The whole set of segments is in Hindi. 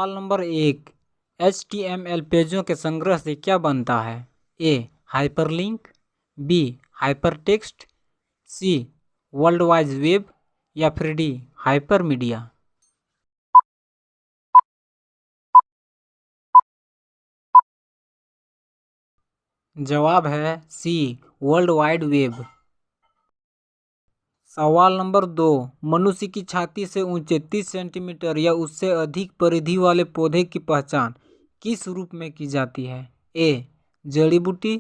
सवाल नंबर 1। HTML पेजों के संग्रह से क्या बनता है? A. Hyperlink, B. Hypertext, C. World wide web या फिर डी. हाइपरमीडिया। जवाब है सी. World wide web. सवाल नंबर 2। मनुष्य की छाती से ऊंचे 30 सेंटीमीटर या उससे अधिक परिधि वाले पौधे की पहचान किस रूप में की जाती है? ए. जड़ी बूटी,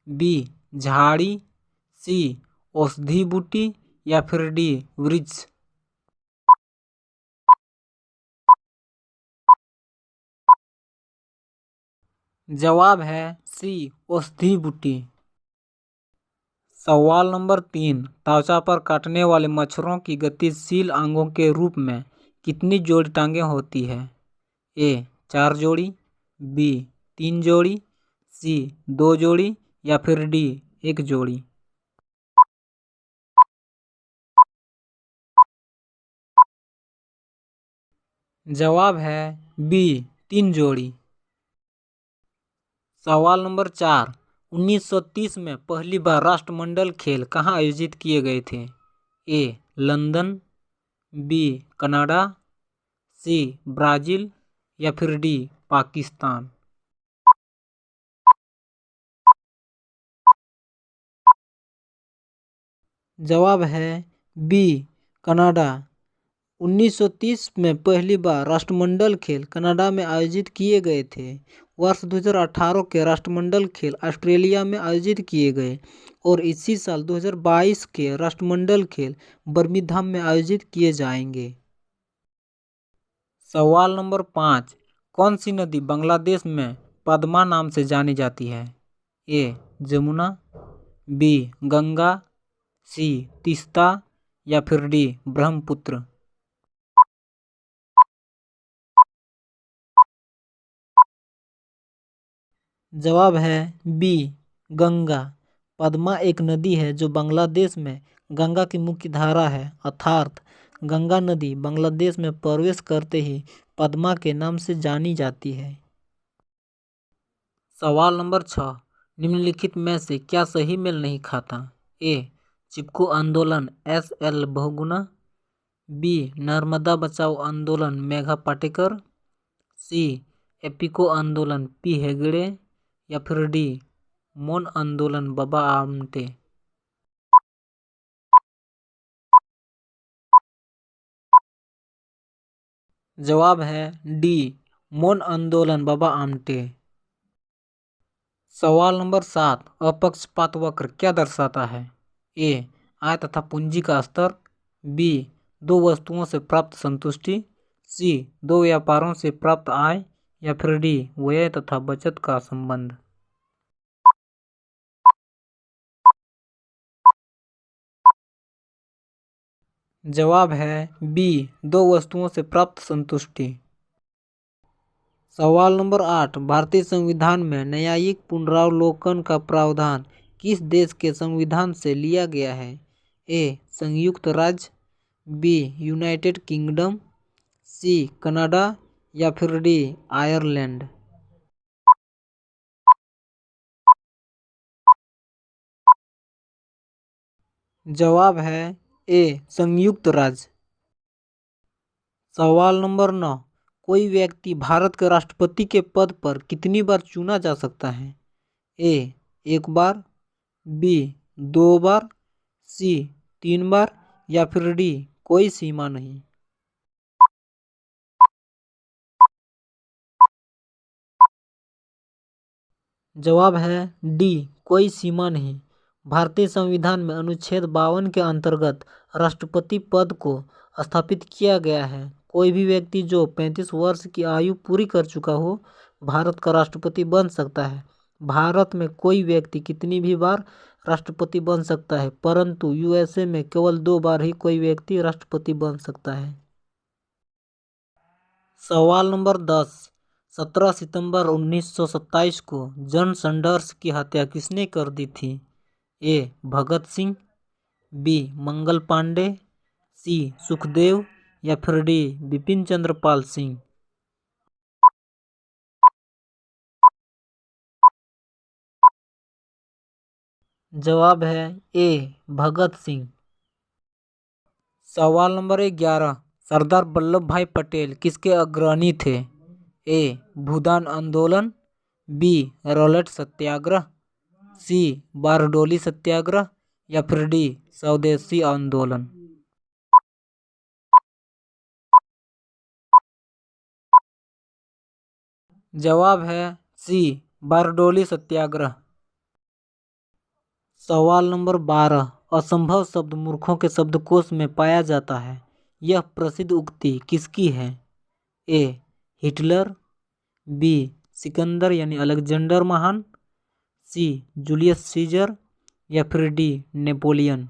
बी. झाड़ी, सी. औषधि बूटी या फिर डी. वृक्ष। जवाब है सी. औषधि बूटी। सवाल नंबर 3। त्वचा पर काटने वाले मच्छरों की गतिशील अंगों के रूप में कितनी जोड़ी टांगें होती है? ए. 4 जोड़ी, बी. 3 जोड़ी, सी. 2 जोड़ी या फिर डी. 1 जोड़ी। जवाब है बी. 3 जोड़ी। सवाल नंबर 4। 1930 में पहली बार राष्ट्रमंडल खेल कहाँ आयोजित किए गए थे? A. London, B. Canada, C. Brazil या फिर डी. पाकिस्तान। जवाब है बी. कनाडा। 1930 में पहली बार राष्ट्रमंडल खेल कनाडा में आयोजित किए गए थे। वर्ष 2018 के राष्ट्रमंडल खेल ऑस्ट्रेलिया में आयोजित किए गए और इसी साल 2022 के राष्ट्रमंडल खेल बर्मिंघम में आयोजित किए जाएंगे। सवाल नंबर 5। कौन सी नदी बांग्लादेश में पद्मा नाम से जानी जाती है? ए. जमुना, बी. गंगा, सी. तीस्ता या फिर डी. ब्रह्मपुत्र। जवाब है बी. गंगा। पद्मा एक नदी है जो बांग्लादेश में गंगा की मुख्य धारा है, अर्थात गंगा नदी बांग्लादेश में प्रवेश करते ही पद्मा के नाम से जानी जाती है। सवाल नंबर 6। निम्नलिखित में से क्या सही मेल नहीं खाता? ए. चिपको आंदोलन SL बहुगुणा, बी. नर्मदा बचाओ आंदोलन मेघा पाटेकर, सी. एपिको आंदोलन P. हेगड़े या फिर डी. मौन आंदोलन बाबा आमटे। जवाब है डी. मौन आंदोलन बाबा आमटे। सवाल नंबर 7। अपक्षपात वक्र क्या दर्शाता है? ए. आय तथा पूंजी का स्तर, बी. दो वस्तुओं से प्राप्त संतुष्टि, सी. दो व्यापारों से प्राप्त आय या फिर डी. व्यय तथा बचत का संबंध। जवाब है बी. दो वस्तुओं से प्राप्त संतुष्टि। सवाल नंबर 8। भारतीय संविधान में न्यायिक पुनरावलोकन का प्रावधान किस देश के संविधान से लिया गया है? ए. संयुक्त राज्य, बी. यूनाइटेड किंगडम, सी. कनाडा या फिर डी. आयरलैंड। जवाब है ए. संयुक्त राज्य। सवाल नंबर 9। कोई व्यक्ति भारत के राष्ट्रपति के पद पर कितनी बार चुना जा सकता है? ए. 1 बार, बी. 2 बार, सी. 3 बार या फिर डी. कोई सीमा नहीं। जवाब है डी. कोई सीमा नहीं। भारतीय संविधान में अनुच्छेद 52 के अंतर्गत राष्ट्रपति पद को स्थापित किया गया है। कोई भी व्यक्ति जो 35 वर्ष की आयु पूरी कर चुका हो भारत का राष्ट्रपति बन सकता है। भारत में कोई व्यक्ति कितनी भी बार राष्ट्रपति बन सकता है, परंतु USA में केवल 2 बार ही कोई व्यक्ति राष्ट्रपति बन सकता है। सवाल नंबर 10। 17 सितंबर 1927 को जॉन सैंडर्स की हत्या किसने कर दी थी? ए. भगत सिंह, बी. मंगल पांडे, सी. सुखदेव या फिर डी. बिपिन चंद्र पाल सिंह। जवाब है ए भगत सिंह। सवाल नंबर 11, सरदार वल्लभ भाई पटेल किसके अग्रणी थे? ए भूदान आंदोलन, बी रॉलेट सत्याग्रह, सी बारडोली सत्याग्रह या फिर डी स्वदेशी आंदोलन। जवाब है सी बारडोली सत्याग्रह। सवाल नंबर 12, असंभव शब्द मूर्खों के शब्दकोश में पाया जाता है। यह प्रसिद्ध उक्ति किसकी है? ए हिटलर, बी सिकंदर यानी अलेक्जेंडर महान, सी जूलियस सीजर या फिर डी नेपोलियन।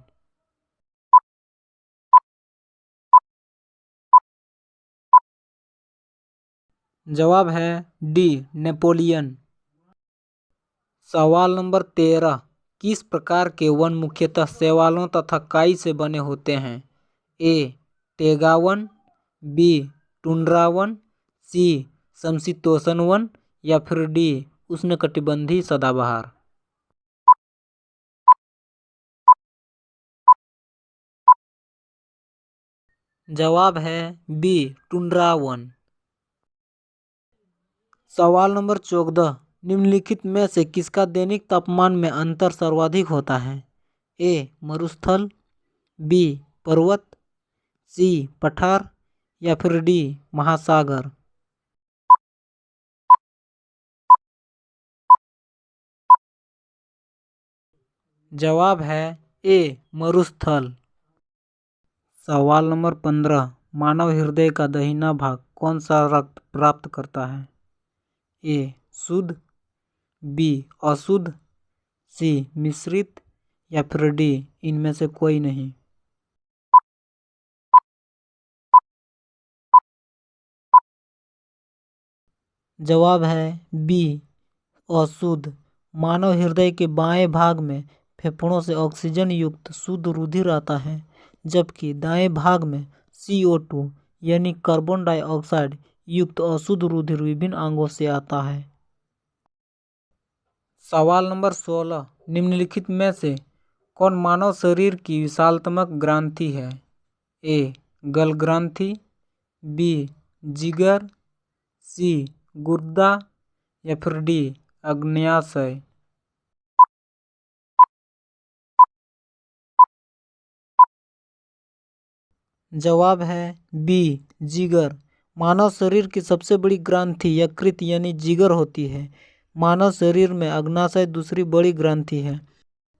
जवाब है डी नेपोलियन। सवाल नंबर 13, किस प्रकार के वन मुख्यतः शैवालों तथा काई से बने होते हैं? ए टेगा वन, बी टुंड्रा वन, सी समशीतोष्ण वन या फिर डी उष्णकटिबंधीय सदाबहार। जवाब है बी टुंड्रा वन। सवाल नंबर 14, निम्नलिखित में से किसका दैनिक तापमान में अंतर सर्वाधिक होता है? ए मरुस्थल, बी पर्वत, सी पठार या फिर डी महासागर। जवाब है ए मरुस्थल। सवाल नंबर 15, मानव हृदय का दाहिना भाग कौन सा रक्त प्राप्त करता है? ए शुद्ध, बी अशुद्ध, सी मिश्रित या फिर डी इनमें से कोई नहीं। जवाब है बी अशुद्ध। मानव हृदय के बाएं भाग में फेफड़ों से ऑक्सीजन युक्त शुद्ध रुधिर आता है, जबकि दाएं भाग में CO2 यानी कार्बन डाइऑक्साइड युक्त अशुद्ध रुधिर विभिन्न अंगों से आता है। सवाल नंबर 16, निम्नलिखित में से कौन मानव शरीर की विशालतम ग्रंथि है? ए गल ग्रंथि, बी जिगर, सी गुर्दा या फिर डी अग्न्याशय। जवाब है बी जिगर। मानव शरीर की सबसे बड़ी ग्रंथि यकृत यानी जिगर होती है। मानव शरीर में अग्न्याशय दूसरी बड़ी ग्रंथि है।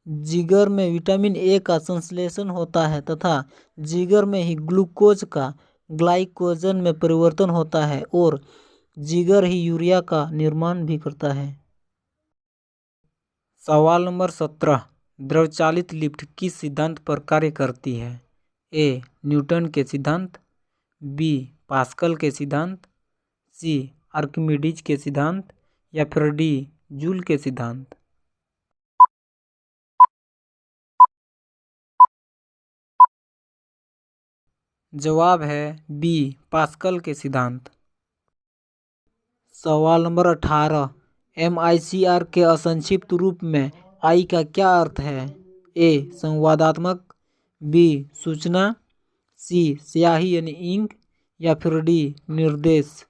जिगर में विटामिन ए का संश्लेषण होता है तथा जिगर में ही ग्लूकोज का ग्लाइकोजन में परिवर्तन होता है और जिगर ही यूरिया का निर्माण भी करता है। सवाल नंबर 17, द्रवचालित लिफ्ट किस सिद्धांत पर कार्य करती है? ए न्यूटन के सिद्धांत, बी पास्कल के सिद्धांत, सी आर्किमिडीज के सिद्धांत या फिर डी जूल के सिद्धांत। जवाब है बी पास्कल के सिद्धांत। सवाल नंबर 18, MICR के असंक्षिप्त रूप में आई का क्या अर्थ है? ए संवादात्मक, बी सूचना, सी स्याही यानी इंक या फिर डी निर्देश।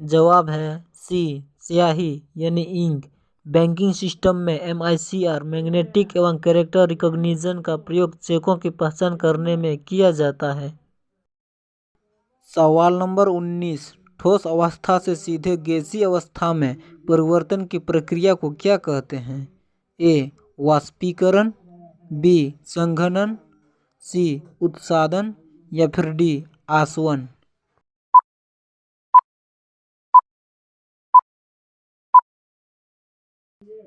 जवाब है सी स्याही यानी इंक। बैंकिंग सिस्टम में MICR मैग्नेटिक एवं कैरेक्टर रिकॉग्निशन का प्रयोग चेकों की पहचान करने में किया जाता है। सवाल नंबर 19, ठोस अवस्था से सीधे गैसीय अवस्था में परिवर्तन की प्रक्रिया को क्या कहते हैं? ए वाष्पीकरण, बी संघनन, सी उत्सादन या फिर डी आसवन।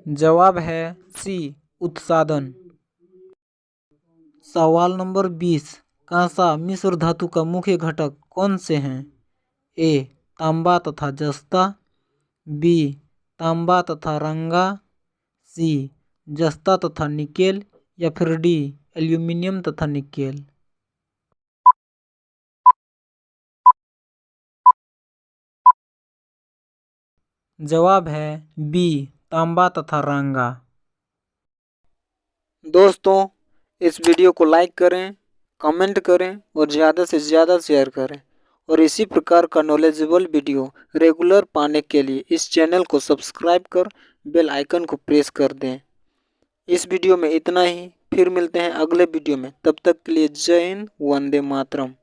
जवाब है सी उत्सादन। सवाल नंबर 20, कांसा मिश्र धातु का मुख्य घटक कौन से हैं? ए तांबा तथा जस्ता, बी तांबा तथा रंगा, सी जस्ता तथा निकेल या फिर डी एल्यूमिनियम तथा निकेल। जवाब है बी, तांबा तथा रांगा। दोस्तों, इस वीडियो को लाइक करें, कमेंट करें और ज़्यादा से ज़्यादा शेयर करें। और इसी प्रकार का नॉलेजेबल वीडियो रेगुलर पाने के लिए इस चैनल को सब्सक्राइब कर बेल आइकन को प्रेस कर दें। इस वीडियो में इतना ही, फिर मिलते हैं अगले वीडियो में। तब तक के लिए जय हिंद, वंदे मातरम।